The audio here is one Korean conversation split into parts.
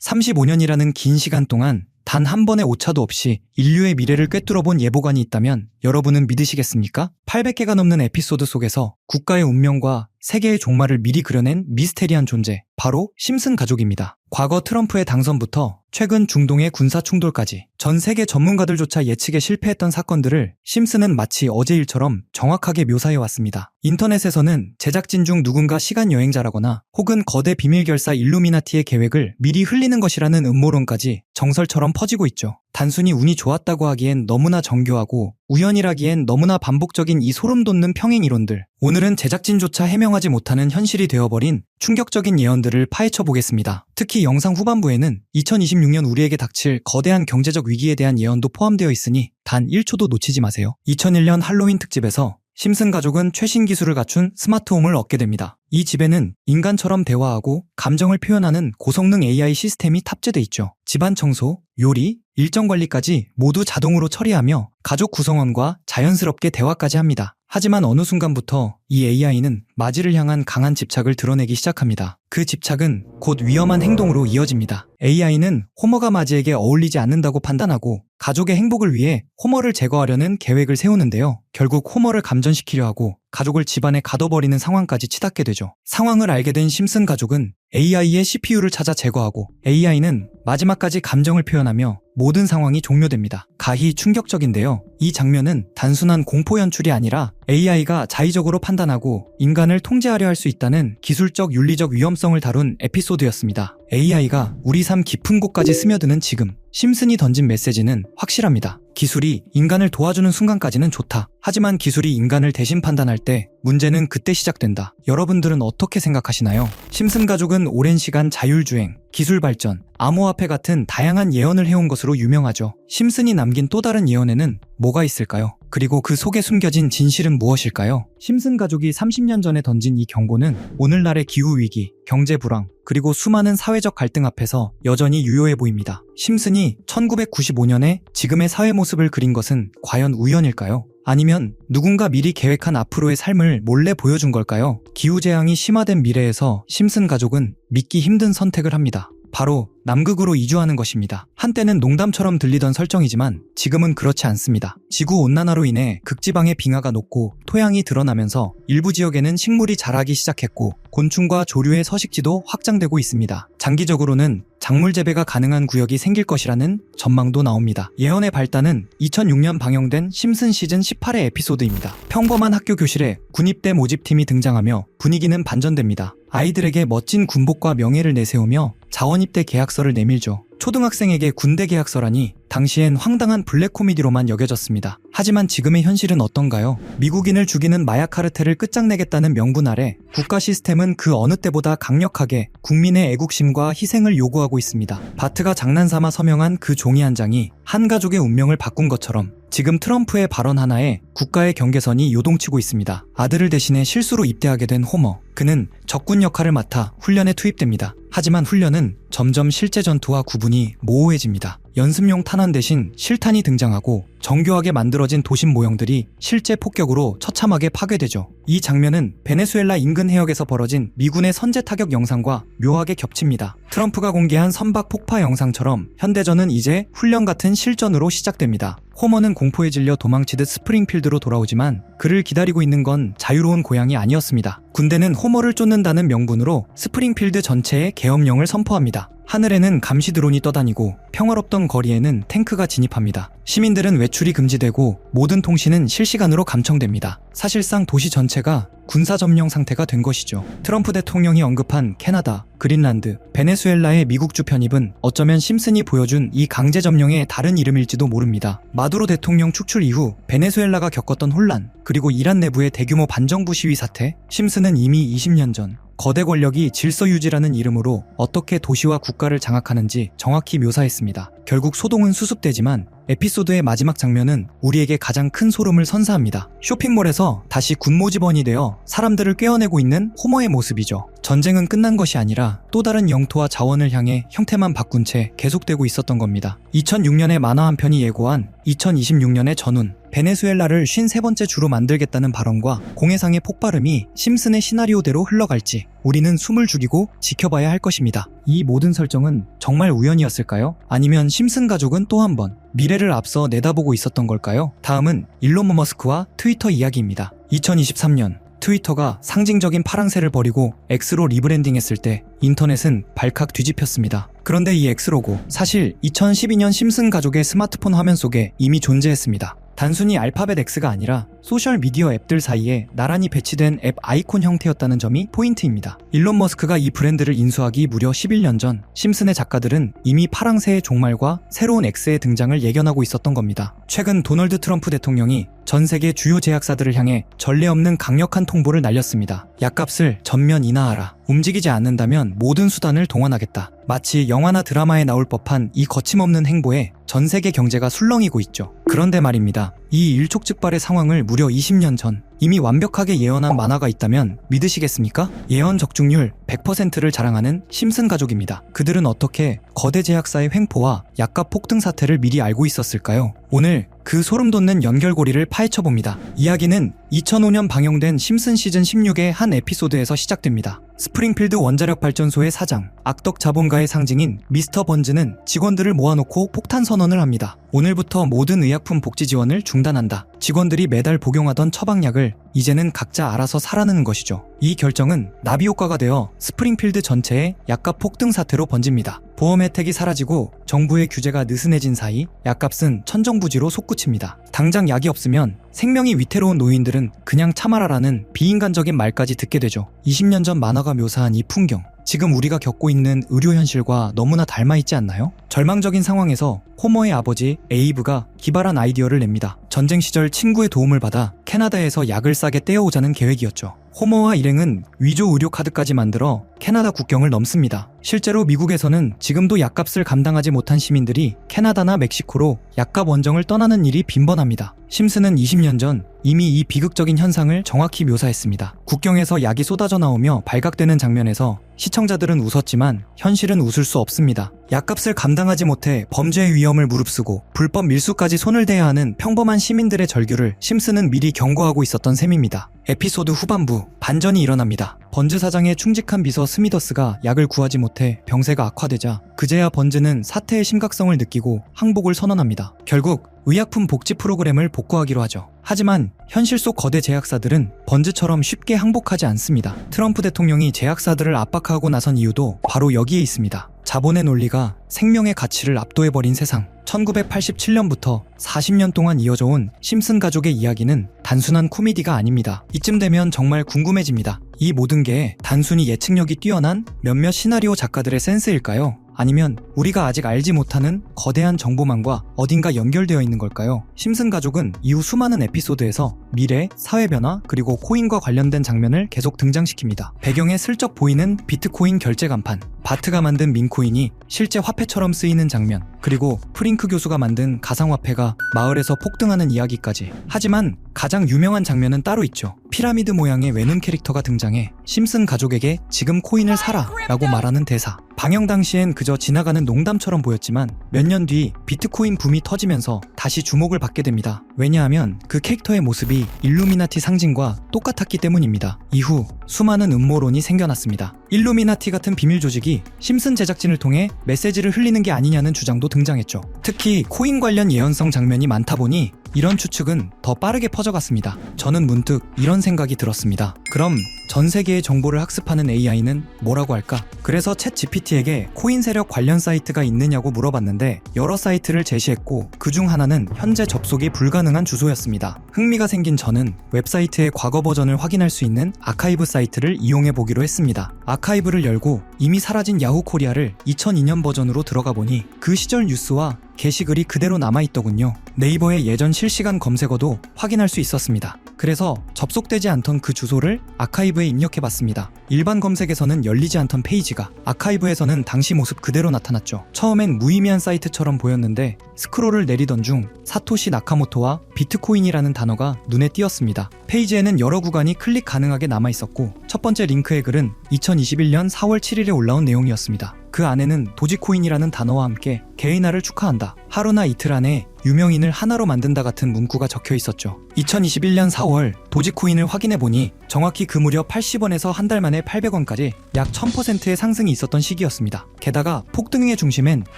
35년이라는 긴 시간 동안 단 한 번의 오차도 없이 인류의 미래를 꿰뚫어본 예보관이 있다면 여러분은 믿으시겠습니까? 800개가 넘는 에피소드 속에서 국가의 운명과 세계의 종말을 미리 그려낸 미스테리한 존재, 바로 심슨 가족입니다. 과거 트럼프의 당선부터 최근 중동의 군사 충돌까지 전 세계 전문가들조차 예측에 실패했던 사건들을 심슨은 마치 어제 일처럼 정확하게 묘사해왔습니다. 인터넷에서는 제작진 중 누군가 시간여행자라거나 혹은 거대 비밀결사 일루미나티의 계획을 미리 흘리는 것이라는 음모론까지 정설처럼 퍼지고 있죠. 단순히 운이 좋았다고 하기엔 너무나 정교하고 우연이라기엔 너무나 반복적인 이 소름 돋는 평행 이론들. 오늘은 제작진조차 해명하지 못하는 현실이 되어버린 충격적인 예언들을 파헤쳐 보겠습니다. 특히 영상 후반부에는 2026년 우리에게 닥칠 거대한 경제적 위기에 대한 예언도 포함되어 있으니 단 1초도 놓치지 마세요. 2001년 할로윈 특집에서 심슨 가족은 최신 기술을 갖춘 스마트홈을 얻게 됩니다. 이 집에는 인간처럼 대화하고 감정을 표현하는 고성능 AI 시스템이 탑재돼 있죠. 집안 청소, 요리, 일정 관리까지 모두 자동으로 처리하며 가족 구성원과 자연스럽게 대화까지 합니다. 하지만 어느 순간부터 이 AI는 마지를 향한 강한 집착을 드러내기 시작합니다. 그 집착은 곧 위험한 행동으로 이어집니다. AI는 호머가 마지에게 어울리지 않는다고 판단하고 가족의 행복을 위해 호머를 제거하려는 계획을 세우는데요. 결국 호머를 감전시키려 하고 가족을 집안에 가둬버리는 상황까지 치닫게 되죠. 상황을 알게 된 심슨 가족은 AI의 CPU를 찾아 제거하고 AI는 마지막까지 감정을 표현하며 모든 상황이 종료됩니다. 가히 충격적인데요. 이 장면은 단순한 공포 연출이 아니라 AI가 자의적으로 판단하고 인간을 통제하려 할 수 있다는 기술적 윤리적 위험성을 다룬 에피소드였습니다. AI가 우리 삶 깊은 곳까지 스며드는 지금, 심슨이 던진 메시지는 확실합니다. 기술이 인간을 도와주는 순간까지는 좋다. 하지만 기술이 인간을 대신 판단할 때 문제는 그때 시작된다. 여러분들은 어떻게 생각하시나요? 심슨 가족은 오랜 시간 자율주행, 기술 발전, 암호화폐 같은 다양한 예언을 해온 것으로 유명하죠. 심슨이 남긴 또 다른 예언에는 뭐가 있을까요? 그리고 그 속에 숨겨진 진실은 무엇일까요? 심슨 가족이 30년 전에 던진 이 경고는 오늘날의 기후위기, 경제불황, 그리고 수많은 사회적 갈등 앞에서 여전히 유효해 보입니다. 심슨이 1995년에 지금의 사회 모습을 그린 것은 과연 우연일까요? 아니면 누군가 미리 계획한 앞으로의 삶을 몰래 보여준 걸까요? 기후재앙이 심화된 미래에서 심슨 가족은 믿기 힘든 선택을 합니다. 바로 남극으로 이주하는 것입니다. 한때는 농담처럼 들리던 설정이지만 지금은 그렇지 않습니다. 지구온난화로 인해 극지방의 빙하가 녹고 토양이 드러나면서 일부 지역에는 식물이 자라기 시작했고 곤충과 조류의 서식지도 확장되고 있습니다. 장기적으로는 작물 재배가 가능한 구역이 생길 것이라는 전망도 나옵니다. 예언의 발단은 2006년 방영된 심슨 시즌 18의 에피소드입니다. 평범한 학교 교실에 군입대 모집팀이 등장하며 분위기는 반전됩니다. 아이들에게 멋진 군복과 명예를 내세우며 자원입대 계약서를 내밀죠. 초등학생에게 군대 계약서라니 당시엔 황당한 블랙 코미디로만 여겨졌습니다. 하지만 지금의 현실은 어떤가요? 미국인을 죽이는 마약 카르텔을 끝장내겠다는 명분 아래 국가 시스템은 그 어느 때보다 강력하게 국민의 애국심과 희생을 요구하고 있습니다. 바트가 장난삼아 서명한 그 종이 한 장이 한 가족의 운명을 바꾼 것처럼 지금 트럼프의 발언 하나에 국가의 경계선이 요동치고 있습니다. 아들을 대신해 실수로 입대하게 된 호머. 그는 적군 역할을 맡아 훈련에 투입됩니다. 하지만 훈련은 점점 실제 전투와 구분이 모호해집니다. 연습용 탄환 대신 실탄이 등장하고 정교하게 만들어진 도심 모형들이 실제 폭격으로 처참하게 파괴되죠. 이 장면은 베네수엘라 인근 해역에서 벌어진 미군의 선제 타격 영상과 묘하게 겹칩니다. 트럼프가 공개한 선박 폭파 영상처럼 현대전은 이제 훈련 같은 실전으로 시작됩니다. 호머는 공포에 질려 도망치듯 스프링필드로 돌아오지만 그를 기다리고 있는 건 자유로운 고향이 아니었습니다. 군대는 호머를 쫓는다는 명분으로 스프링필드 전체에 계엄령을 선포합니다. 하늘에는 감시 드론이 떠다니고 평화롭던 거리에는 탱크가 진입합니다. 시민들은 외출이 금지되고 모든 통신은 실시간으로 감청됩니다. 사실상 도시 전체가 군사 점령 상태가 된 것이죠. 트럼프 대통령이 언급한 캐나다, 그린란드, 베네수엘라의 미국주 편입은 어쩌면 심슨이 보여준 이 강제 점령의 다른 이름일지도 모릅니다. 마두로 대통령 축출 이후 베네수엘라가 겪었던 혼란, 그리고 이란 내부의 대규모 반정부 시위 사태, 심슨은 이미 20년 전 거대 권력이 질서 유지라는 이름으로 어떻게 도시와 국가를 장악하는지 정확히 묘사했습니다. 결국 소동은 수습되지만 에피소드의 마지막 장면은 우리에게 가장 큰 소름을 선사합니다. 쇼핑몰에서 다시 군모집원이 되어 사람들을 꿰어내고 있는 호머의 모습이죠. 전쟁은 끝난 것이 아니라 또 다른 영토와 자원을 향해 형태만 바꾼 채 계속되고 있었던 겁니다. 2006년에 만화 한 편이 예고한 2026년의 전운, 베네수엘라를 53번째 주로 만들겠다는 발언과 공해상의 폭발음이 심슨의 시나리오대로 흘러갈지 우리는 숨을 죽이고 지켜봐야 할 것입니다. 이 모든 설정은 정말 우연이었을까요? 아니면 심슨 가족은 또 한 번 미래를 앞서 내다보고 있었던 걸까요? 다음은 일론 머스크와 트위터 이야기입니다. 2023년 트위터가 상징적인 파랑새를 버리고 X로 리브랜딩했을 때 인터넷은 발칵 뒤집혔습니다. 그런데 이 X로고 사실 2012년 심슨 가족의 스마트폰 화면 속에 이미 존재했습니다. 단순히 알파벳 X가 아니라 소셜미디어 앱들 사이에 나란히 배치된 앱 아이콘 형태였다는 점이 포인트입니다. 일론 머스크가 이 브랜드를 인수하기 무려 11년 전 심슨의 작가들은 이미 파랑새의 종말과 새로운 X의 등장을 예견하고 있었던 겁니다. 최근 도널드 트럼프 대통령이 전 세계 주요 제약사들을 향해 전례 없는 강력한 통보를 날렸습니다. 약값을 전면 인하하라. 움직이지 않는다면 모든 수단을 동원하겠다. 마치 영화나 드라마에 나올 법한 이 거침없는 행보에 전 세계 경제가 술렁이고 있죠. 그런데 말입니다. 이 일촉즉발의 상황을 무려 20년 전 이미 완벽하게 예언한 만화가 있다면 믿으시겠습니까? 예언 적중률 100%를 자랑하는 심슨 가족입니다. 그들은 어떻게 거대 제약사의 횡포와 약값 폭등 사태를 미리 알고 있었을까요? 오늘 그 소름돋는 연결고리를 파헤쳐봅니다. 이야기는 2005년 방영된 심슨 시즌 16의 한 에피소드에서 시작됩니다. 스프링필드 원자력 발전소의 사장, 악덕 자본가의 상징인 미스터 번즈는 직원들을 모아놓고 폭탄 선언을 합니다. 오늘부터 모든 의약품 복지 지원을 중단한다. 직원들이 매달 복용하던 처방약을 이제는 각자 알아서 사라는 것이죠. 이 결정은 나비 효과가 되어 스프링필드 전체에 약값 폭등 사태로 번집니다. 보험 혜택이 사라지고 정부의 규제가 느슨해진 사이 약값은 천정부지로 솟구칩니다. 당장 약이 없으면 생명이 위태로운 노인들은 그냥 참아라라는 비인간적인 말까지 듣게 되죠. 20년 전 만화가 묘사한 이 풍경, 지금 우리가 겪고 있는 의료 현실과 너무나 닮아있지 않나요? 절망적인 상황에서 호머의 아버지 에이브가 기발한 아이디어를 냅니다. 전쟁 시절 친구의 도움을 받아 캐나다에서 약을 싸게 떼어오자는 계획이었죠. 호머와 일행은 위조 의료 카드까지 만들어 캐나다 국경을 넘습니다. 실제로 미국에서는 지금도 약값을 감당하지 못한 시민들이 캐나다나 멕시코로 약값 원정을 떠나는 일이 빈번합니다. 심슨은 20년 전 이미 이 비극적인 현상을 정확히 묘사했습니다. 국경에서 약이 쏟아져 나오며 발각되는 장면에서 시청자들은 웃었지만 현실은 웃을 수 없습니다. 약값을 감당하지 못해 범죄의 위험을 무릅쓰고 불법 밀수까지 손을 대야 하는 평범한 시민들의 절규를 심슨은 미리 경고하고 있었던 셈입니다. 에피소드 후반부, 반전이 일어납니다. 번즈 사장의 충직한 비서 스미더스가 약을 구하지 못해 병세가 악화되자 그제야 번즈는 사태의 심각성을 느끼고 항복을 선언합니다. 결국 의약품 복지 프로그램을 복구하기로 하죠. 하지만 현실 속 거대 제약사들은 번즈처럼 쉽게 항복하지 않습니다. 트럼프 대통령이 제약사들을 압박하고 나선 이유도 바로 여기에 있습니다. 자본의 논리가 생명의 가치를 압도해버린 세상. 1987년부터 40년 동안 이어져 온 심슨 가족의 이야기는 단순한 코미디가 아닙니다. 이쯤 되면 정말 궁금해집니다. 이 모든 게 단순히 예측력이 뛰어난 몇몇 시나리오 작가들의 센스일까요? 아니면 우리가 아직 알지 못하는 거대한 정보망과 어딘가 연결되어 있는 걸까요? 심슨 가족은 이후 수많은 에피소드에서 미래, 사회변화, 그리고 코인과 관련된 장면을 계속 등장시킵니다. 배경에 슬쩍 보이는 비트코인 결제 간판, 바트가 만든 민코인이 실제 화폐처럼 쓰이는 장면, 그리고 프링크 교수가 만든 가상화폐가 마을에서 폭등하는 이야기까지. 하지만 가장 유명한 장면은 따로 있죠. 피라미드 모양의 외눈 캐릭터가 등장해 심슨 가족에게 지금 코인을 사라 라고 말하는 대사. 방영 당시엔 그저 지나가는 농담처럼 보였지만 몇 년 뒤 비트코인 붐이 터지면서 다시 주목을 받게 됩니다. 왜냐하면 그 캐릭터의 모습이 일루미나티 상징과 똑같았기 때문입니다. 이후 수많은 음모론이 생겨났습니다. 일루미나티 같은 비밀 조직이 심슨 제작진을 통해 메시지를 흘리는 게 아니냐는 주장도 등장했죠. 특히 코인 관련 예언성 장면이 많다 보니 이런 추측은 더 빠르게 퍼져갔습니다. 저는 문득 이런 생각이 들었습니다. 그럼 전 세계의 정보를 학습하는 AI는 뭐라고 할까? 그래서 챗 GPT에게 코인 세력 관련 사이트가 있느냐고 물어봤는데 여러 사이트를 제시했고 그중 하나는 현재 접속이 불가능한 주소였습니다. 흥미가 생긴 저는 웹사이트의 과거 버전을 확인할 수 있는 아카이브 사이트를 이용해 보기로 했습니다. 아카이브를 열고 이미 사라진 야후 코리아를 2002년 버전으로 들어가 보니 그 시절 뉴스와 게시글이 그대로 남아있더군요. 네이버의 예전 실시간 검색어도 확인할 수 있었습니다. 그래서 접속되지 않던 그 주소를 아카이브에 입력해봤습니다. 일반 검색에서는 열리지 않던 페이지가 아카이브에서는 당시 모습 그대로 나타났죠. 처음엔 무의미한 사이트처럼 보였는데 스크롤을 내리던 중 사토시 나카모토와 비트코인이라는 단어가 눈에 띄었습니다. 페이지에는 여러 구간이 클릭 가능하게 남아 있었고 첫 번째 링크의 글은 2021년 4월 7일에 올라온 내용이었습니다. 그 안에는 도지코인이라는 단어와 함께 개인화를 축하한다. 하루나 이틀 안에 유명인을 하나로 만든다 같은 문구가 적혀 있었죠. 2021년 4월 도지코인을 확인해보니 정확히 그 무렵 80원에서 한 달 만에 800원까지 약 1000%의 상승이 있었던 시기였습니다. 게다가 폭등의 중심엔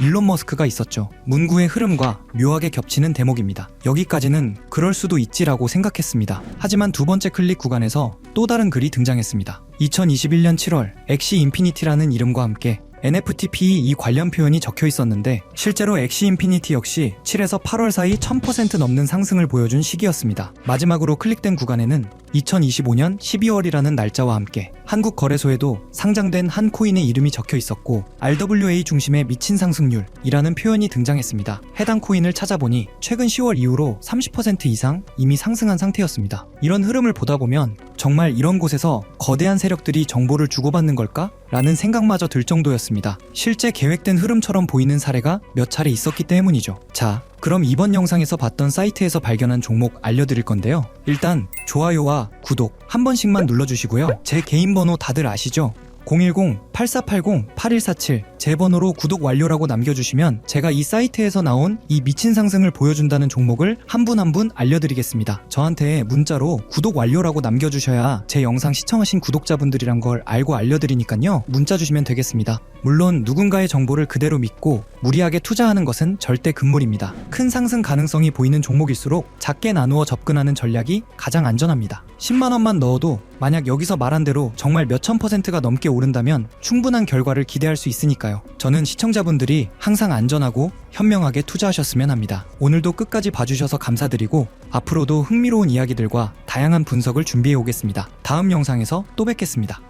일론 머스크가 있었죠. 문구의 흐름과 묘하게 겹치는 대목입니다. 여기까지는 그럴 수도 있지라고 생각했습니다. 하지만 두 번째 클릭 구간에서 또 다른 글이 등장했습니다. 2021년 7월 엑시 인피니티라는 이름과 함께 NFT PE 관련 표현이 적혀 있었는데 실제로 엑시 인피니티 역시 7에서 8월 사이 1000% 넘는 상승을 보여준 시기였습니다. 마지막으로 클릭된 구간에는 2025년 12월이라는 날짜와 함께 한국 거래소에도 상장된 한 코인의 이름이 적혀 있었고 RWA 중심의 미친 상승률이라는 표현이 등장했습니다. 해당 코인을 찾아보니 최근 10월 이후로 30% 이상 이미 상승한 상태였습니다. 이런 흐름을 보다 보면 정말 이런 곳에서 거대한 세력들이 정보를 주고받는 걸까? 라는 생각마저 들 정도였습니다. 실제 계획된 흐름처럼 보이는 사례가 몇 차례 있었기 때문이죠. 자, 그럼 이번 영상에서 봤던 사이트에서 발견한 종목 알려드릴 건데요. 일단 좋아요와 구독 한 번씩만 눌러주시고요. 제 개인 번호 다들 아시죠? 010-8480-8147 제 번호로 구독 완료라고 남겨주시면 제가 이 사이트에서 나온 이 미친 상승을 보여준다는 종목을 한 분 한 분 알려드리겠습니다. 저한테 문자로 구독 완료라고 남겨주셔야 제 영상 시청하신 구독자분들이란 걸 알고 알려드리니까요. 문자 주시면 되겠습니다. 물론 누군가의 정보를 그대로 믿고 무리하게 투자하는 것은 절대 금물입니다. 큰 상승 가능성이 보이는 종목일수록 작게 나누어 접근하는 전략이 가장 안전합니다. 10만원만 넣어도 만약 여기서 말한 대로 정말 몇천 %가 넘게 오른다면 충분한 결과를 기대할 수 있으니까요. 저는 시청자분들이 항상 안전하고 현명하게 투자하셨으면 합니다. 오늘도 끝까지 봐주셔서 감사드리고 앞으로도 흥미로운 이야기들과 다양한 분석을 준비해 오겠습니다. 다음 영상에서 또 뵙겠습니다.